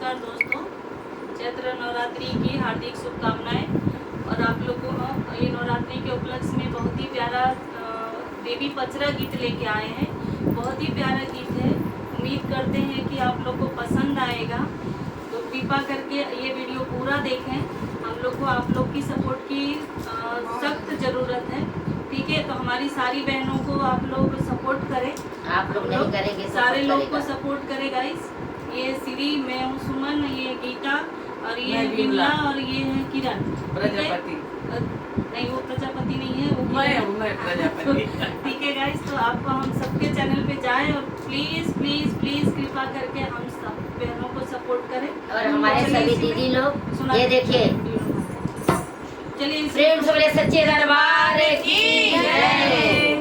नमस्कार दोस्तों, चैत्र नवरात्रि की हार्दिक शुभकामनाएं। और आप लोगों को ये नवरात्रि के उपलक्ष्य में बहुत ही प्यारा देवी पचरा गीत लेके आए हैं। बहुत ही प्यारा गीत है, उम्मीद करते हैं कि आप लोग को पसंद आएगा। तो कृपा करके ये वीडियो पूरा देखें। हम लोग को आप लोग की सपोर्ट की सख्त ज़रूरत है, ठीक है। तो हमारी सारी बहनों को आप लोग सपोर्ट करें। आप लोग नहीं करेंगे, सारे लोग को सपोर्ट करें गाइस। ये श्री, मैं हूँ सुमन, ये गीता और ये विमला और ये है किरण प्रजापति। नहीं, वो प्रजापति नहीं है, वो मैं प्रजापति। ठीक है गाइस, तो आपको हम सबके चैनल पे जाएं और प्लीज प्लीज प्लीज कृपा करके हम सब बहनों को सपोर्ट करें। और हमारे सभी दीदी लोग ये देखिए, चलिए प्रेम से बोले सच्चे दरबार की जय।